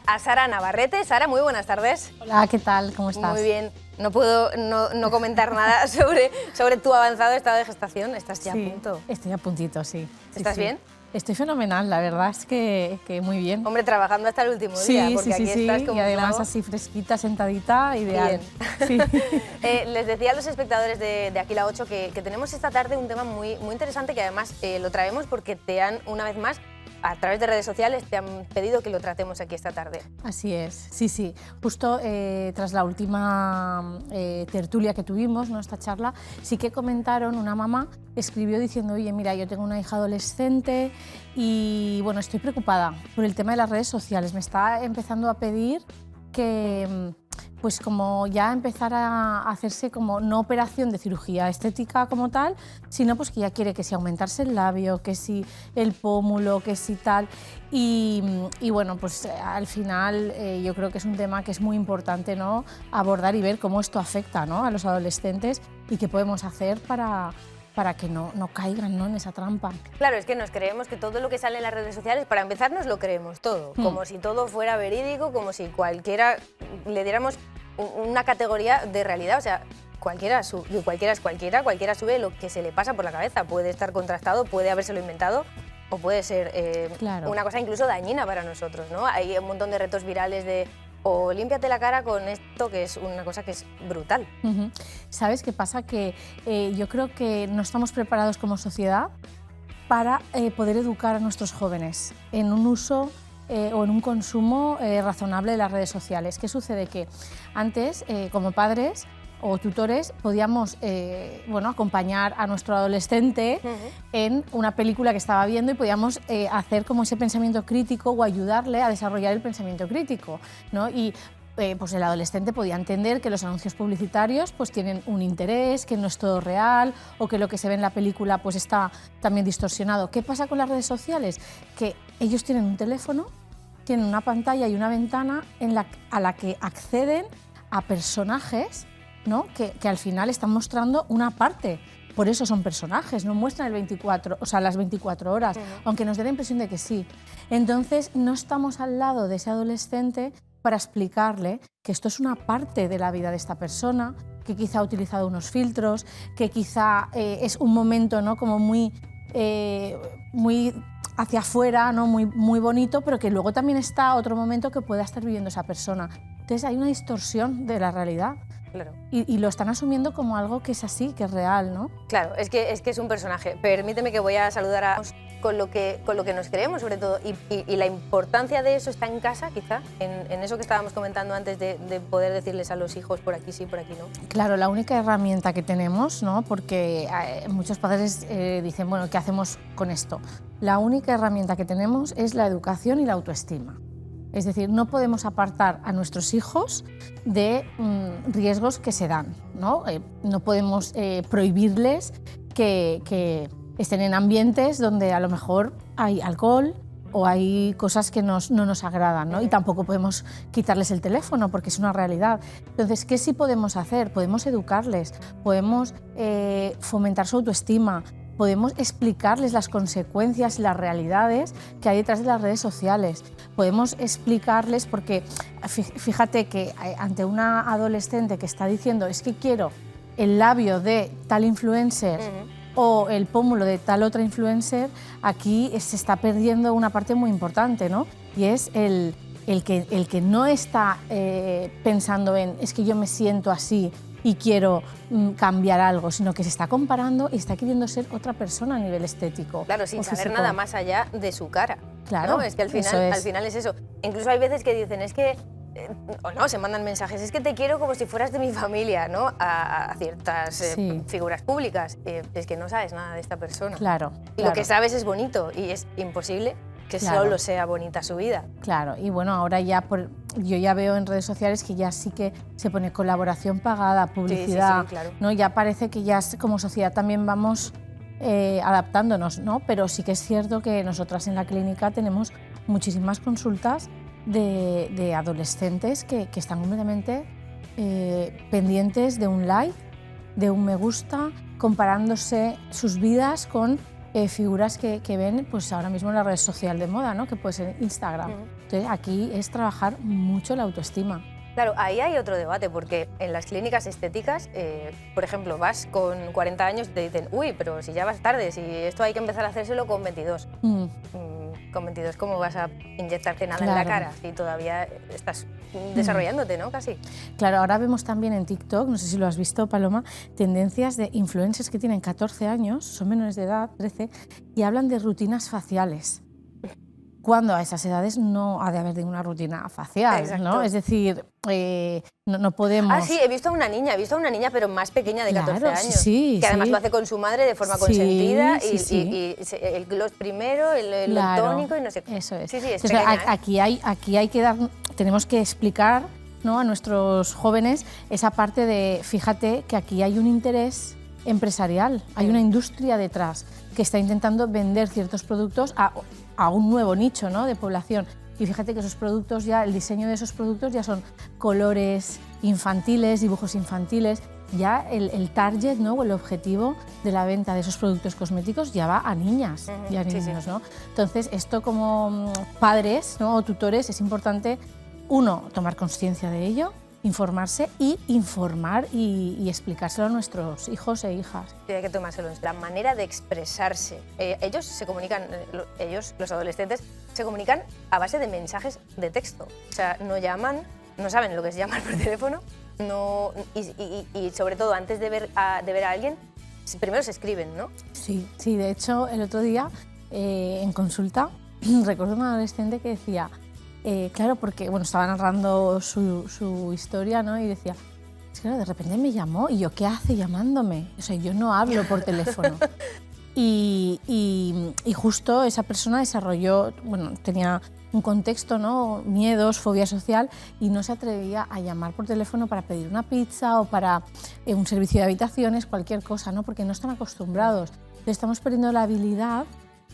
A Sara Navarrete. Sara, muy buenas tardes. Hola, ¿qué tal? ¿Cómo estás? Muy bien. No puedo no comentar nada sobre tu avanzado estado de gestación. ¿Estás ya a punto? Estoy a puntito, sí. ¿Estás bien? Estoy fenomenal, la verdad es que muy bien. Hombre, trabajando hasta el último día, porque aquí estás como y además clavo. así fresquita, sentadita, ideal. Bien. Sí. Les decía a los espectadores de Aquí la 8 que tenemos esta tarde un tema muy interesante que además lo traemos porque te han, una vez más, a través de redes sociales te han pedido que lo tratemos aquí esta tarde. Así es, sí. Justo tras la última tertulia que tuvimos, ¿no? Esta charla, sí que comentaron, una mamá escribió diciendo, oye, mira, yo tengo una hija adolescente y bueno, estoy preocupada por el tema de las redes sociales. Me está empezando a pedir que pues como ya empezar a hacerse como no operación de cirugía estética como tal, sino pues que ya quiere que si aumentarse el labio, que si el pómulo, que si tal. Y bueno, pues al final yo creo que es un tema que es muy importante, ¿no? Abordar y ver cómo esto afecta, ¿no? A los adolescentes y qué podemos hacer para que no caigan, ¿no? En esa trampa. Claro, es que nos creemos que todo lo que sale en las redes sociales, para empezar nos lo creemos todo, como si todo fuera verídico, como si cualquiera le diéramos una categoría de realidad, o sea, cualquiera es cualquiera sube lo que se le pasa por la cabeza, puede estar contrastado, puede habérselo inventado o puede ser claro. Una cosa incluso dañina para nosotros, ¿no? Hay un montón de retos virales de o límpiate la cara con esto, que es una cosa que es brutal. ¿Sabes qué pasa? Que yo creo que no estamos preparados como sociedad para poder educar a nuestros jóvenes en un uso o en un consumo razonable de las redes sociales. ¿Qué sucede? Que antes, como padres o tutores, podíamos acompañar a nuestro adolescente en una película que estaba viendo y podíamos hacer como ese pensamiento crítico o ayudarle a desarrollar el pensamiento crítico, ¿no? Y pues el adolescente podía entender que los anuncios publicitarios pues tienen un interés, que no es todo real o que lo que se ve en la película pues está también distorsionado. ¿Qué pasa con las redes sociales? Que ellos tienen un teléfono, tienen una pantalla y una ventana a la que acceden a personajes, ¿no? que al final están mostrando una parte. Por eso son personajes, no muestran las 24 horas, aunque nos dé la impresión de que sí. Entonces, no estamos al lado de ese adolescente para explicarle que esto es una parte de la vida de esta persona, que quizá ha utilizado unos filtros, que quizá es un momento, ¿no? como muy hacia afuera, ¿no? muy bonito, pero que luego también está otro momento que pueda estar viviendo esa persona. Entonces hay una distorsión de la realidad. Claro. Y lo están asumiendo como algo que es así, que es real, ¿no? Claro, es que es un personaje. Permíteme que voy a saludar con lo que nos creemos, sobre todo, y la importancia de eso está en casa, quizá, en eso que estábamos comentando antes de poder decirles a los hijos por aquí sí, por aquí no. Claro, la única herramienta que tenemos, ¿no? Porque muchos padres dicen, bueno, ¿qué hacemos con esto? La única herramienta que tenemos es la educación y la autoestima. Es decir, no podemos apartar a nuestros hijos de riesgos que se dan, ¿no? No podemos prohibirles que estén en ambientes donde a lo mejor hay alcohol o hay cosas que no nos agradan, ¿no? Y tampoco podemos quitarles el teléfono porque es una realidad. Entonces, ¿qué sí podemos hacer? Podemos educarles, podemos fomentar su autoestima, podemos explicarles las consecuencias y las realidades que hay detrás de las redes sociales. Podemos explicarles, porque fíjate que ante una adolescente que está diciendo es que quiero el labio de tal influencer o el pómulo de tal otra influencer, aquí se está perdiendo una parte muy importante, ¿no? Y es el que no está pensando en es que yo me siento así y quiero cambiar algo, sino que se está comparando y está queriendo ser otra persona a nivel estético. Claro, sin saber nada más allá de su cara. Claro, ¿no? Es que al final es eso. Incluso hay veces que dicen, es que, o no, se mandan mensajes, es que te quiero como si fueras de mi familia, ¿no? A ciertas figuras públicas. Es que no sabes nada de esta persona. Claro. Lo que sabes es bonito y es imposible que solo sea bonita su vida. Claro, y bueno, ahora ya yo ya veo en redes sociales que ya sí que se pone colaboración pagada, publicidad, sí, claro. ¿no? Ya parece que ya como sociedad también vamos adaptándonos, ¿no? Pero sí que es cierto que nosotras en la clínica tenemos muchísimas consultas de adolescentes que están completamente pendientes de un like, de un me gusta, comparándose sus vidas con figuras que ven pues ahora mismo en la red social de moda, ¿no? Que puede ser Instagram. Entonces aquí es trabajar mucho la autoestima. Claro, ahí hay otro debate, porque en las clínicas estéticas, por ejemplo, vas con 40 años y te dicen, uy, pero si ya vas tarde, si esto hay que empezar a hacérselo con 22. Con 22, ¿cómo vas a inyectarte nada en la cara si todavía estás desarrollándote, ¿no? Casi. Claro, ahora vemos también en TikTok, no sé si lo has visto, Paloma, tendencias de influencers que tienen 14 años, son menores de edad, 13, y hablan de rutinas faciales. Cuando a esas edades no ha de haber ninguna rutina facial, Exacto. ¿no? Es decir, no podemos... Ah, sí, he visto a una niña, pero más pequeña de 14 años, sí, que además lo hace con su madre de forma consentida, y el gloss primero, el tónico y no sé qué. Eso es. Sí, es Entonces, pequeña, aquí hay que dar, tenemos que explicar, ¿no?, a nuestros jóvenes esa parte de, fíjate que aquí hay un interés empresarial, hay una industria detrás que está intentando vender ciertos productos a un nuevo nicho, ¿no?, de población. Y fíjate que esos productos ya, el diseño de esos productos ya son colores infantiles, dibujos infantiles, ya el target, ¿no?, o el objetivo de la venta de esos productos cosméticos ya va a niñas y a niños, ¿no? Entonces, esto como padres, ¿no?, o tutores es importante, uno, tomar conciencia de ello, informarse y informar y explicárselo a nuestros hijos e hijas. Sí, hay que tomárselo. La manera de expresarse. Ellos se comunican, los adolescentes, se comunican a base de mensajes de texto. O sea, no llaman, no saben lo que es llamar por teléfono, no, y sobre todo antes de ver a alguien, primero se escriben, ¿no? Sí, de hecho, el otro día en consulta recuerdo a un adolescente que decía, claro, porque bueno, estaba narrando su historia, ¿no?, y decía, es que de repente me llamó y yo, ¿qué hace llamándome? O sea, yo no hablo por teléfono. y justo esa persona desarrolló, bueno, tenía un contexto, ¿no?, miedos, fobia social, y no se atrevía a llamar por teléfono para pedir una pizza o para un servicio de habitaciones, cualquier cosa, ¿no?, porque no están acostumbrados. Entonces, estamos perdiendo la habilidad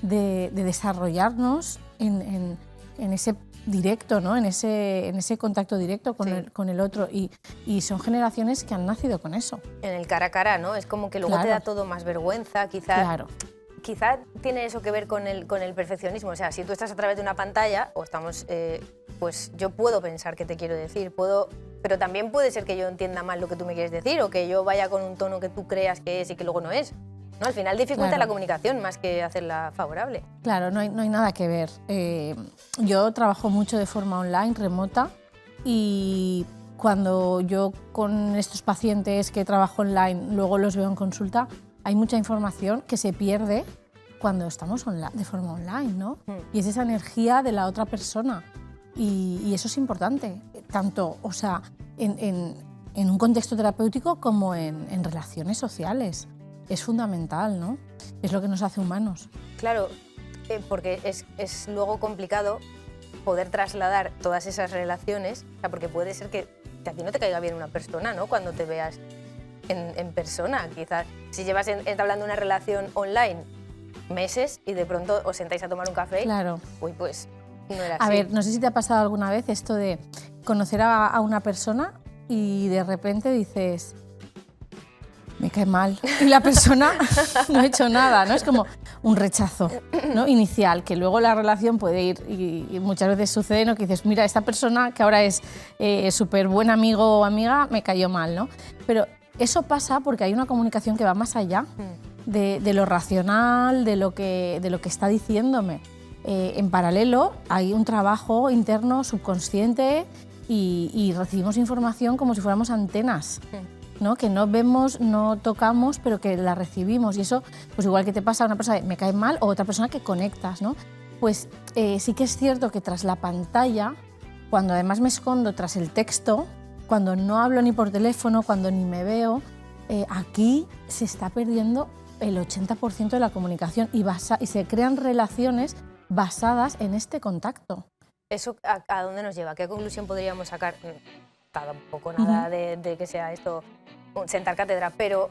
de desarrollarnos en ese directo, ¿no?, en ese contacto directo con el otro, y son generaciones que han nacido con eso. En el cara a cara, ¿no? Es como que luego te da todo más vergüenza, quizás. Claro. Quizá tiene eso que ver con el perfeccionismo. O sea, si tú estás a través de una pantalla o estamos, pues yo puedo pensar qué te quiero decir, pero también puede ser que yo entienda mal lo que tú me quieres decir o que yo vaya con un tono que tú creas que es y que luego no es, ¿no? Al final dificulta la comunicación más que hacerla favorable. Claro, no hay nada que ver. Yo trabajo mucho de forma online, remota, y cuando yo con estos pacientes que trabajo online luego los veo en consulta, hay mucha información que se pierde cuando estamos de forma online, ¿no? Y es esa energía de la otra persona, y eso es importante, tanto, o sea, en un contexto terapéutico como en relaciones sociales. Es fundamental, ¿no? Es lo que nos hace humanos. Claro, porque es luego complicado poder trasladar todas esas relaciones, o sea, porque puede ser que a ti no te caiga bien una persona, ¿no?, cuando te veas en persona. Quizás si llevas entablando una relación online meses y de pronto os sentáis a tomar un café, claro, uy, pues no era así. A ver, no sé si te ha pasado alguna vez esto de conocer a una persona y de repente dices, me cae mal, y la persona no ha hecho nada, ¿no? Es como un rechazo, ¿no?, inicial, que luego la relación puede ir, y muchas veces sucede, ¿no?, que dices, mira, esta persona que ahora es súper buen amigo o amiga, me cayó mal, ¿no? Pero eso pasa porque hay una comunicación que va más allá de lo racional, de lo que está diciéndome. En paralelo hay un trabajo interno, subconsciente, y recibimos información como si fuéramos antenas, ¿no?, que no vemos, no tocamos, pero que la recibimos. Y eso, pues igual que te pasa a una persona que me cae mal o otra persona que conectas, ¿no? Pues sí que es cierto que tras la pantalla, cuando además me escondo tras el texto, cuando no hablo ni por teléfono, cuando ni me veo, aquí se está perdiendo el 80% de la comunicación y se crean relaciones basadas en este contacto. ¿Eso a dónde nos lleva? ¿Qué conclusión podríamos sacar? Tampoco nada de que sea esto sentar cátedra, pero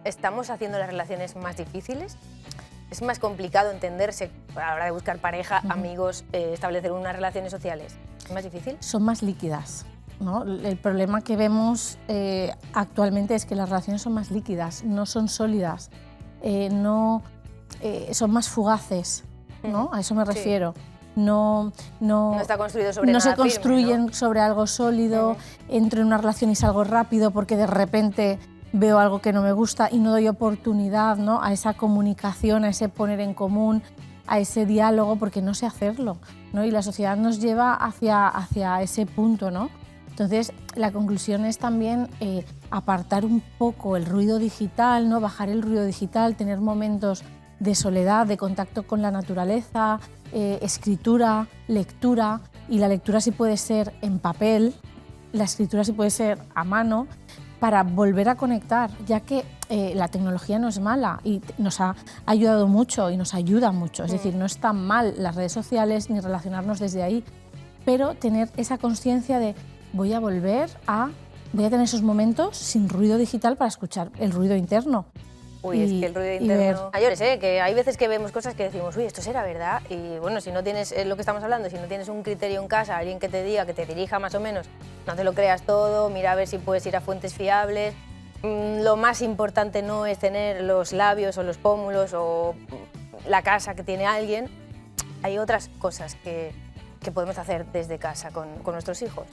¿estamos haciendo las relaciones más difíciles? ¿Es más complicado entenderse a la hora de buscar pareja, amigos, establecer unas relaciones sociales? ¿Es más difícil? Son más líquidas, ¿no? El problema que vemos actualmente es que las relaciones son más líquidas, no son sólidas, no son más fugaces, ¿no? A eso me refiero. No está construido sobre no nada se construyen firme, ¿no? sobre algo sólido, entro en una relación y salgo rápido porque de repente veo algo que no me gusta y no doy oportunidad, ¿no?, a esa comunicación, a ese poner en común, a ese diálogo, porque no sé hacerlo, ¿no? Y la sociedad nos lleva hacia ese punto, ¿no? Entonces, la conclusión es también apartar un poco el ruido digital, ¿no?, bajar el ruido digital, tener momentos de soledad, de contacto con la naturaleza, escritura, lectura, y la lectura sí puede ser en papel, la escritura sí puede ser a mano, para volver a conectar, ya que la tecnología no es mala y nos ha ayudado mucho y nos ayuda mucho, es decir, no están mal las redes sociales ni relacionarnos desde ahí, pero tener esa conciencia de voy a tener esos momentos sin ruido digital para escuchar el ruido interno. Uy, es que el ruido interno... Mayores, que hay veces que vemos cosas que decimos, uy, esto será verdad, y bueno, si no tienes, es lo que estamos hablando, si no tienes un criterio en casa, alguien que te diga, que te dirija más o menos, no te lo creas todo, mira a ver si puedes ir a fuentes fiables. Lo más importante no es tener los labios o los pómulos o la casa que tiene alguien, hay otras cosas que podemos hacer desde casa con nuestros hijos.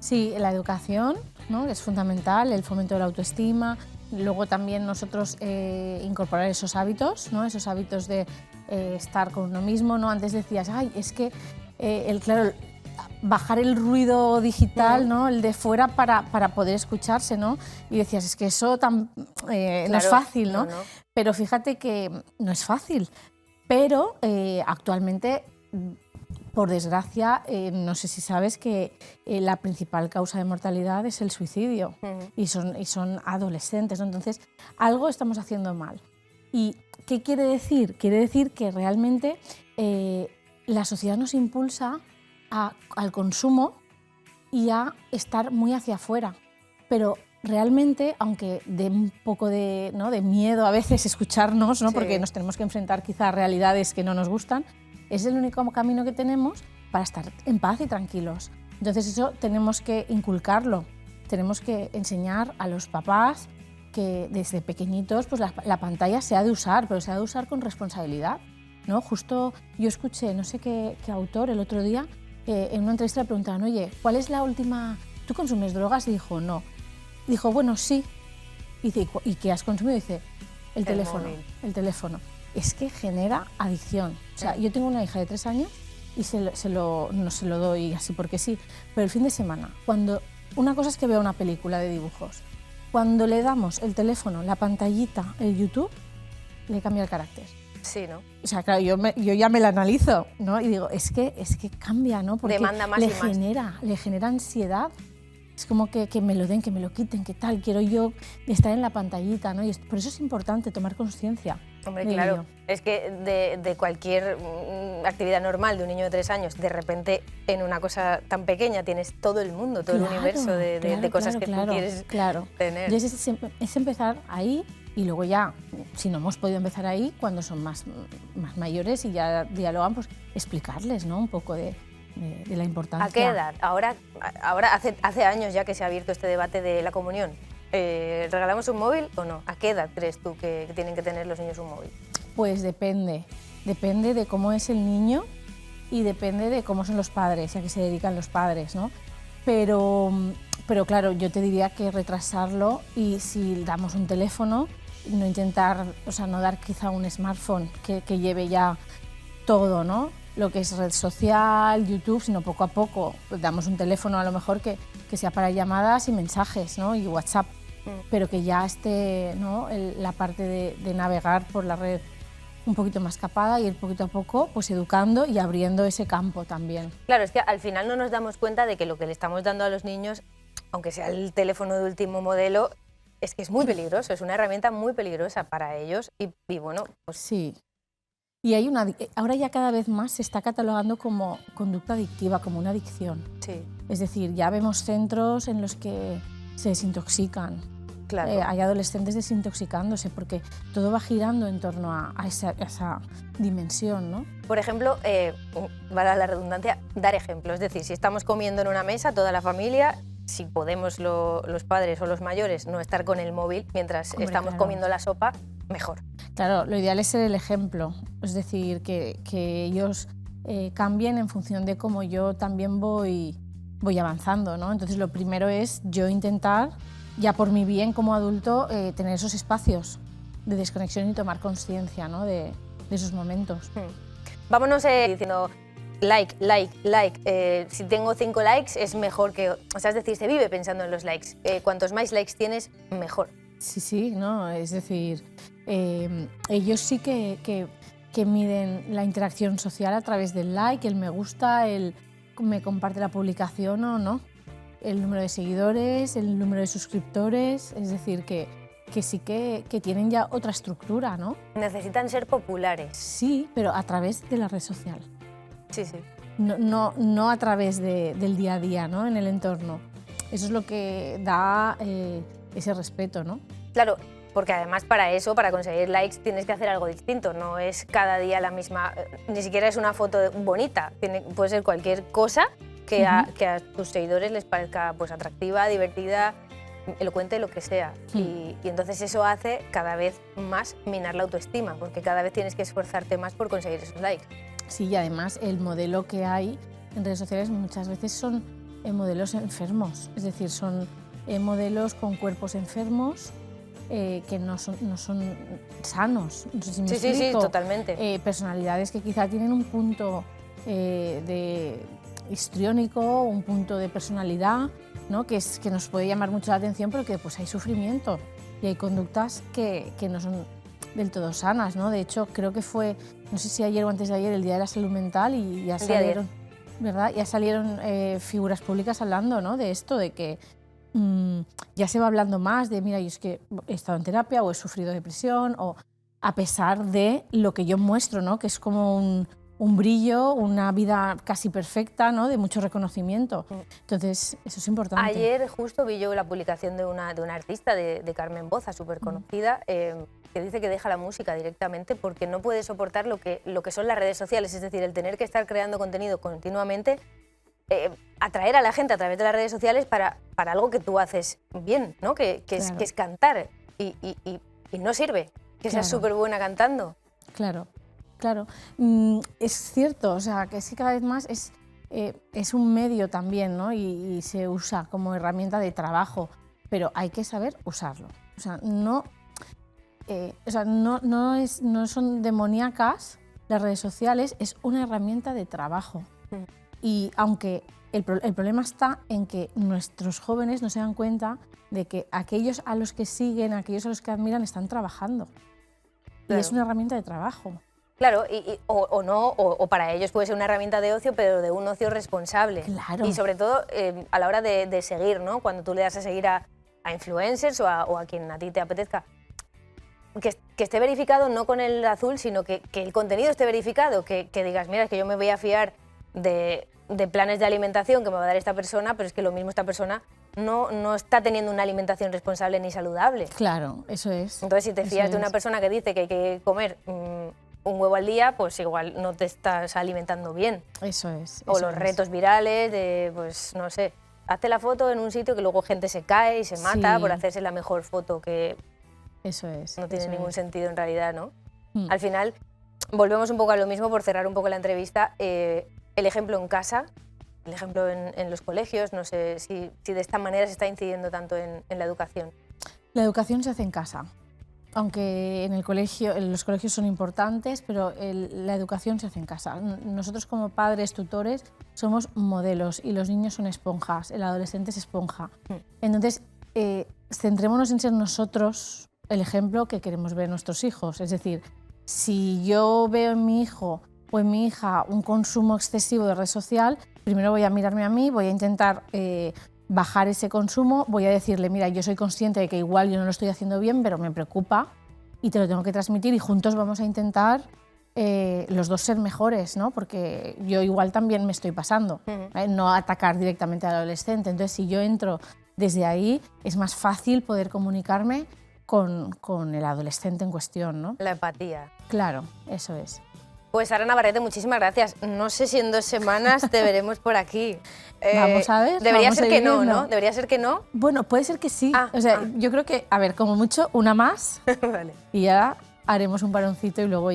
Sí, la educación, ¿no?, es fundamental, el fomento de la autoestima. Luego también nosotros incorporar esos hábitos, ¿no?, esos hábitos de estar con uno mismo, ¿no? Antes decías, ay, es que claro, bajar el ruido digital, ¿no?, el de fuera para poder escucharse, ¿no? Y decías, es que eso no es fácil, ¿no? Pero fíjate que no es fácil, pero actualmente, por desgracia, no sé si sabes que la principal causa de mortalidad es el suicidio y son adolescentes, ¿no? Entonces, algo estamos haciendo mal. ¿Y qué quiere decir? Quiere decir que realmente la sociedad nos impulsa al consumo y a estar muy hacia afuera, pero realmente, aunque dé un poco de miedo a veces escucharnos, ¿no?, porque nos tenemos que enfrentar quizá a realidades que no nos gustan, es el único camino que tenemos para estar en paz y tranquilos. Entonces eso tenemos que inculcarlo, tenemos que enseñar a los papás que desde pequeñitos pues la pantalla se ha de usar, pero se ha de usar con responsabilidad, ¿no? Justo yo escuché, no sé qué autor el otro día, en una entrevista le preguntaban, oye, ¿cuál es la última? ¿Tú consumes drogas? Y dijo, no. Dijo, bueno, sí. Y dice, ¿y qué has consumido? Y dice, el teléfono. Es que genera adicción. O sea, yo tengo una hija de 3 años y no se lo doy así porque sí, pero el fin de semana, una cosa es que vea una película de dibujos, cuando le damos el teléfono, la pantallita, el YouTube, le cambia el carácter. Sí, ¿no? O sea, claro, yo ya me la analizo, ¿no? Y digo, es que cambia, ¿no? Porque demanda más le genera ansiedad. Es como que me lo den, que me lo quiten, que tal, quiero yo estar en la pantallita, ¿no? Y por eso es importante tomar conciencia. Hombre, claro, es que de cualquier actividad normal de un niño de 3 años, de repente en una cosa tan pequeña tienes todo el mundo, todo el universo de cosas que tú quieres tener. Entonces es empezar ahí y luego ya, si no hemos podido empezar ahí, cuando son más mayores y ya dialogan, pues explicarles, ¿no?, un poco de la importancia. ¿A qué edad? Ahora hace años ya que se ha abierto este debate de la comunión. ¿Regalamos un móvil o no? ¿A qué edad crees tú que tienen que tener los niños un móvil? Pues depende de cómo es el niño y depende de cómo son los padres, a qué se dedican los padres, ¿no? Pero claro, yo te diría que retrasarlo, y si damos un teléfono, no intentar, o sea, no dar quizá un smartphone que lleve ya todo, ¿no?, lo que es red social, YouTube, sino poco a poco damos un teléfono a lo mejor que sea para llamadas y mensajes, ¿no?, y WhatsApp, pero que ya esté, ¿no?, la parte de navegar por la red un poquito más capada y ir poquito a poco pues educando y abriendo ese campo también. Claro, es que al final no nos damos cuenta de que lo que le estamos dando a los niños, aunque sea el teléfono de último modelo, es que es muy peligroso, es una herramienta muy peligrosa para ellos y bueno, pues... Sí. Y ahora ya cada vez más se está catalogando como conducta adictiva, como una adicción. Sí. Es decir, ya vemos centros en los que se desintoxican. Claro. Hay adolescentes desintoxicándose porque todo va girando en torno a esa dimensión, ¿no? Por ejemplo, para la redundancia, dar ejemplo. Es decir, si estamos comiendo en una mesa, toda la familia, si podemos los padres o los mayores no estar con el móvil mientras estamos comiendo la sopa, mejor. Claro, lo ideal es ser el ejemplo, es decir, que ellos cambien en función de cómo yo también voy avanzando, ¿no? Entonces lo primero es yo intentar, ya por mi bien como adulto, tener esos espacios de desconexión y tomar conciencia, ¿no? de esos momentos. Vámonos diciendo like. Si tengo 5 likes es mejor que... O sea, es decir, se vive pensando en los likes. Cuantos más likes tienes, mejor. Sí, ¿no? Es decir, ellos sí que miden la interacción social a través del like, el me gusta, el me comparte la publicación o no, el número de seguidores, el número de suscriptores, es decir, que sí que tienen ya otra estructura, ¿no? Necesitan ser populares. Sí, pero a través de la red social. Sí. No a través del día a día, ¿no? En el entorno. Eso es lo que da ese respeto, ¿no? Claro, porque además para eso, para conseguir likes, tienes que hacer algo distinto. No es cada día la misma, ni siquiera es una foto bonita. Puede ser cualquier cosa que a tus seguidores les parezca pues, atractiva, divertida, elocuente, lo que sea. Y entonces eso hace cada vez más minar la autoestima, porque cada vez tienes que esforzarte más por conseguir esos likes. Sí, y además el modelo que hay en redes sociales muchas veces son modelos enfermos, es decir, son modelos con cuerpos enfermos que no son sanos. No sé si me explico. Sí, totalmente. Personalidades que quizá tienen un punto histriónico, un punto de personalidad, ¿no? que nos puede llamar mucho la atención, pero que pues, hay sufrimiento y hay conductas que no son del todo sanas, ¿no? De hecho, creo que fue, no sé si ayer o antes de ayer, el Día de la Salud Mental y ya salieron, ¿verdad? Ya salieron figuras públicas hablando, ¿no? De esto, de que ya se va hablando más de, mira, yo es que he estado en terapia o he sufrido depresión, o a pesar de lo que yo muestro, ¿no? Que es como un brillo, una vida casi perfecta, ¿no? De mucho reconocimiento. Entonces, eso es importante. Ayer justo vi yo la publicación de una artista, de Carmen Boza, súper conocida, que dice que deja la música directamente porque no puede soportar lo que son las redes sociales, es decir, el tener que estar creando contenido continuamente, atraer a la gente a través de las redes sociales para algo que tú haces bien, ¿no? que es cantar y no sirve, que seas súper buena cantando. Claro. Es cierto, o sea, que sí, cada vez más es un medio también, ¿no? Y se usa como herramienta de trabajo, pero hay que saber usarlo. O sea, no son demoníacas las redes sociales, es una herramienta de trabajo. Y aunque el problema está en que nuestros jóvenes no se dan cuenta de que aquellos a los que siguen, aquellos a los que admiran, están trabajando. Claro. Y es una herramienta de trabajo. Claro, o para ellos puede ser una herramienta de ocio, pero de un ocio responsable. Claro. Y sobre todo a la hora de seguir, ¿no? Cuando tú le das a seguir a influencers o a quien a ti te apetezca, que esté verificado no con el azul, sino que el contenido esté verificado, que digas, mira, es que yo me voy a fiar de planes de alimentación que me va a dar esta persona, pero es que lo mismo esta persona no está teniendo una alimentación responsable ni saludable. Claro, eso es. Entonces, si te fías de una persona que dice que hay que comer un huevo al día, pues igual no te estás alimentando bien. Eso es. O los retos virales de, pues no sé, hazte la foto en un sitio que luego gente se cae y se mata por hacerse la mejor foto, que eso es. No tiene ningún sentido en realidad, ¿no? Al final, volvemos un poco a lo mismo, por cerrar un poco la entrevista, el ejemplo en casa, el ejemplo en los colegios, no sé si de esta manera se está incidiendo tanto en la educación. La educación se hace en casa. Aunque en los colegios son importantes, pero la educación se hace en casa. Nosotros como padres, tutores, somos modelos y los niños son esponjas, el adolescente es esponja. Entonces, centrémonos en ser nosotros el ejemplo que queremos ver en nuestros hijos. Es decir, si yo veo en mi hijo o en mi hija un consumo excesivo de red social, primero voy a mirarme a mí, voy a intentar bajar ese consumo, voy a decirle, mira, yo soy consciente de que igual yo no lo estoy haciendo bien, pero me preocupa y te lo tengo que transmitir y juntos vamos a intentar los dos ser mejores, ¿no? Porque yo igual también me estoy pasando, no atacar directamente al adolescente. Entonces, si yo entro desde ahí, es más fácil poder comunicarme con el adolescente en cuestión, ¿no? La empatía. Claro, eso es. Pues Sara Navarrete, muchísimas gracias. No sé si en 2 semanas te veremos por aquí. Vamos a ver. Debería ser que no, ¿no? Debería ser que no. Bueno, puede ser que sí. O sea, yo creo que, a ver, como mucho, una más. Vale. Y ya haremos un paroncito y luego